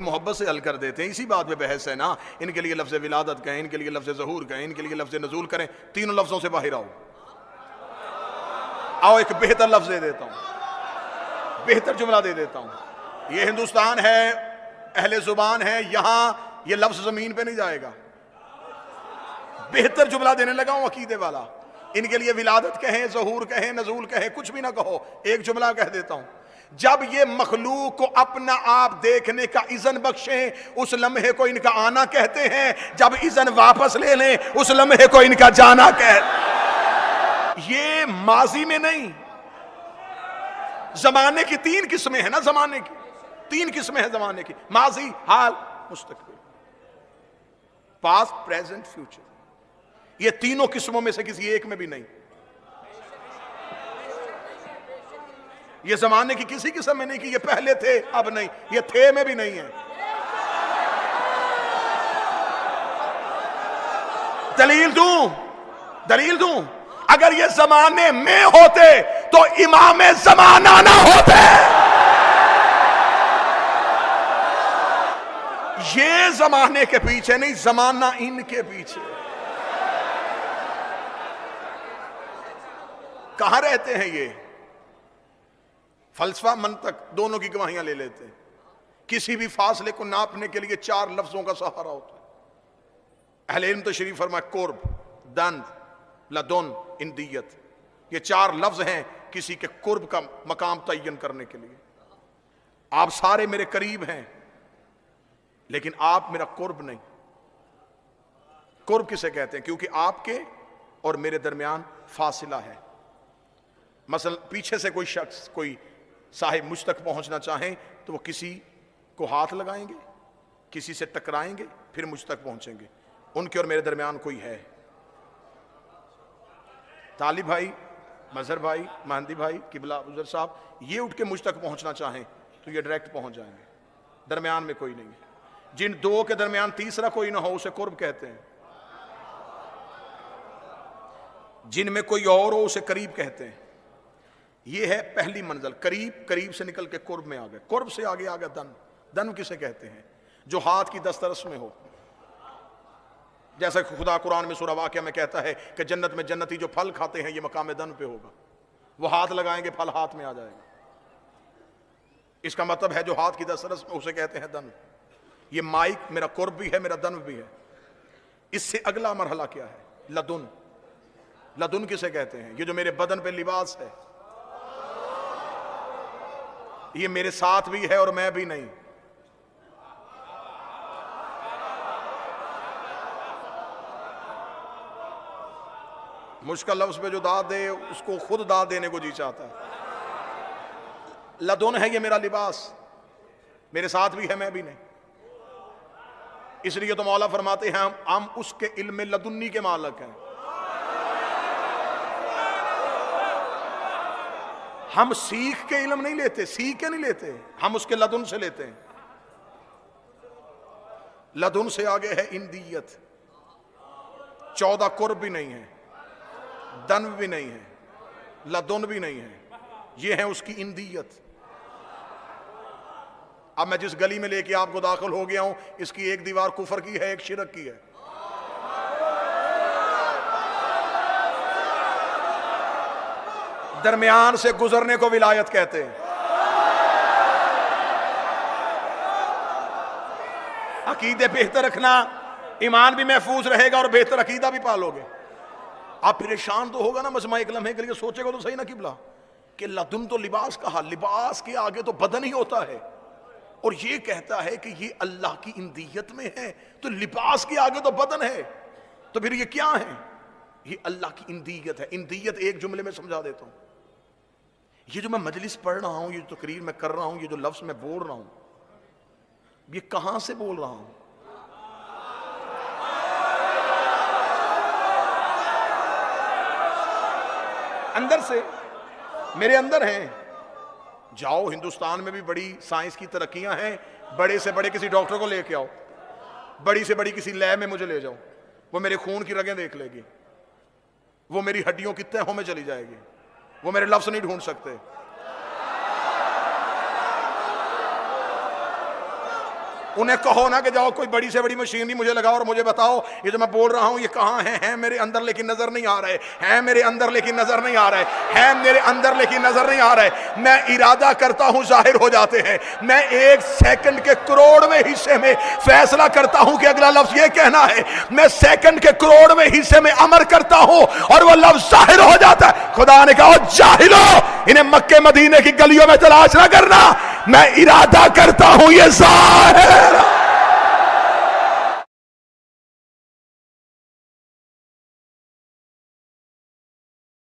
محبت سے حل کر دیتے ہیں. اسی بات پہ بحث ہے نا. ان کے لیے لفظ ولادت کہیں, ان کے لیے لفظ ظہور کہیں, ان کے لیے لفظ نزول کریں. تینوں لفظوں سے باہر آؤ. ایک بہتر لفظ دے دیتا ہوں, بہتر جملہ دے دیتا ہوں. یہ ہندوستان ہے, اہل زبان ہے, یہاں یہ لفظ زمین پہ نہیں جائے گا. بہتر جملہ دینے لگا ہوں عقیدے والا. ان کے لیے ولادت کہیں, ظہور کہیں, نزول کہیں, کچھ بھی نہ کہو, ایک جملہ کہہ دیتا ہوں. جب یہ مخلوق کو اپنا آپ دیکھنے کا اذن بخشیں, اس لمحے کو ان کا آنا کہتے ہیں. جب اذن واپس لے لیں, اس لمحے کو ان کا جانا کہتے ہیں. یہ ماضی میں نہیں, زمانے کی تین قسمیں ہیں نا. زمانے کی تین قسمیں ہیں زمانے کی, ماضی, حال, مستقبل, پاسٹ, پریزنٹ, فیوچر. یہ تینوں قسموں میں سے کسی ایک میں بھی نہیں. یہ زمانے کی کسی قسم میں نہیں کہ یہ پہلے تھے اب نہیں, یہ تھے میں بھی نہیں ہے. دلیل دوں. اگر یہ زمانے میں ہوتے تو امام زمانہ نہ ہوتے. یہ زمانے کے پیچھے نہیں, زمانہ ان کے پیچھے. کہاں رہتے ہیں یہ؟ فلسفہ, منطق دونوں کی گواہیاں لے لیتے ہیں. کسی بھی فاصلے کو ناپنے کے لیے چار لفظوں کا سہارا ہوتا ہے. اہل علم تشریح فرمائے قرب, دند, لدن, اندیت. یہ چار لفظ ہیں کسی کے قرب کا مقام تعین کرنے کے لیے. آپ سارے میرے قریب ہیں لیکن آپ میرا قرب نہیں. قرب کسے کہتے ہیں؟ کیونکہ آپ کے اور میرے درمیان فاصلہ ہے. مثلا پیچھے سے کوئی شخص, کوئی صاحب مجھ تک پہنچنا چاہیں تو وہ کسی کو ہاتھ لگائیں گے, کسی سے ٹکرائیں گے, پھر مجھ تک پہنچیں گے. ان کے اور میرے درمیان کوئی ہے. طالب بھائی, مظہر بھائی, مہندی بھائی, قبلہ عذر صاحب, یہ اٹھ کے مجھ تک پہنچنا چاہیں تو یہ ڈائریکٹ پہنچ جائیں گے. درمیان میں کوئی نہیں ہے. جن دو کے درمیان تیسرا کوئی نہ ہو اسے قرب کہتے ہیں. جن میں کوئی اور ہو اسے قریب کہتے ہیں. یہ ہے پہلی منزل, قریب سے نکل کے قرب میں آ گئے. قرب سے آگے آ گیا دن. دن کسے کہتے ہیں؟ جو ہاتھ کی دسترس میں ہو. جیسا کہ خدا قرآن میں سورہ واقعہ میں کہتا ہے کہ جنت میں جنتی جو پھل کھاتے ہیں یہ مقام دن پہ ہوگا. وہ ہاتھ لگائیں گے, پھل ہاتھ میں آ جائے گا. اس کا مطلب ہے جو ہاتھ کی دسترس میں, اسے کہتے ہیں دن. یہ مائک میرا قرب بھی ہے, میرا دن بھی ہے. اس سے اگلا مرحلہ کیا ہے؟ لدن. لدن کسے کہتے ہیں؟ یہ جو میرے بدن پہ لباس ہے, یہ میرے ساتھ بھی ہے اور میں بھی نہیں. مشکل لفظ پہ جو داد دے اس کو خود داد دینے کو جی چاہتا ہے. لدن ہے یہ میرا لباس, میرے ساتھ بھی ہے میں بھی نہیں. اس لیے تو مولا فرماتے ہیں ہم اس کے علم لدنی کے مالک ہیں. ہم سیکھ کے علم نہیں لیتے, سیکھ کے نہیں لیتے, ہم اس کے لدن سے لیتے ہیں. لدن سے آگے ہے اندیت. 14 قرب بھی نہیں ہے, دن بھی نہیں ہے, لدن بھی نہیں ہے. یہ ہے اس کی اندیت. اب میں جس گلی میں لے کے آپ کو داخل ہو گیا ہوں, اس کی ایک دیوار کفر کی ہے, ایک شرک کی ہے. درمیان سے گزرنے کو ولایت کہتے ہیں. عقیدے بہتر رکھنا, ایمان بھی محفوظ رہے گا اور بہتر عقیدہ بھی پالو گے. آپ پریشان تو ہوگا نا مجمع ایک لمحے کے لیے, سوچے گا تو صحیح نا قبلہ کہ لدن تو لباس کہا, لباس کے آگے تو بدن ہی ہوتا ہے. اور یہ کہتا ہے کہ یہ اللہ کی اندیت میں ہے, تو لباس کے آگے تو بدن ہے, تو پھر یہ کیا ہے؟ یہ اللہ کی اندیت ہے. اندیت ایک جملے میں سمجھا دیتا ہوں. یہ جو میں مجلس پڑھ رہا ہوں, یہ جو تقریر میں کر رہا ہوں, یہ جو لفظ میں بول رہا ہوں, یہ کہاں سے بول رہا ہوں؟ اندر سے, میرے اندر ہیں. جاؤ ہندوستان میں بھی بڑی سائنس کی ترقیاں ہیں, بڑے سے بڑے کسی ڈاکٹر کو لے کے آؤ, بڑی سے بڑی کسی لیب میں مجھے لے جاؤ, وہ میرے خون کی رگیں دیکھ لے گی, وہ میری ہڈیوں کی تہوں میں چلی جائے گی, وہ میرے لفظ نہیں ڈھونڈ سکتے. انہیں کہو نا کہ جاؤ کوئی بڑی سے بڑی مشینری مجھے لگاؤ اور مجھے بتاؤ یہ جو میں بول رہا ہوں یہ کہاں ہیں میرے اندر لیکن نظر نہیں آ رہے ہیں میرے اندر لیکن نظر نہیں آ رہے ہیں میرے اندر لیکن نظر نہیں آ رہے. میں ارادہ کرتا ہوں ظاہر ہو جاتے ہیں. میں 1 سیکنڈ کے کروڑویں حصے میں فیصلہ کرتا ہوں کہ اگلا لفظ یہ کہنا ہے, میں سیکنڈ کے کروڑویں حصے میں امر کرتا ہوں اور وہ لفظ ظاہر ہو جاتا ہے. خدا نے کہا جاہلو انہیں مکے مدینے کی گلیوں میں تلاش نہ کرنا, میں ارادہ کرتا ہوں یہ ظاہر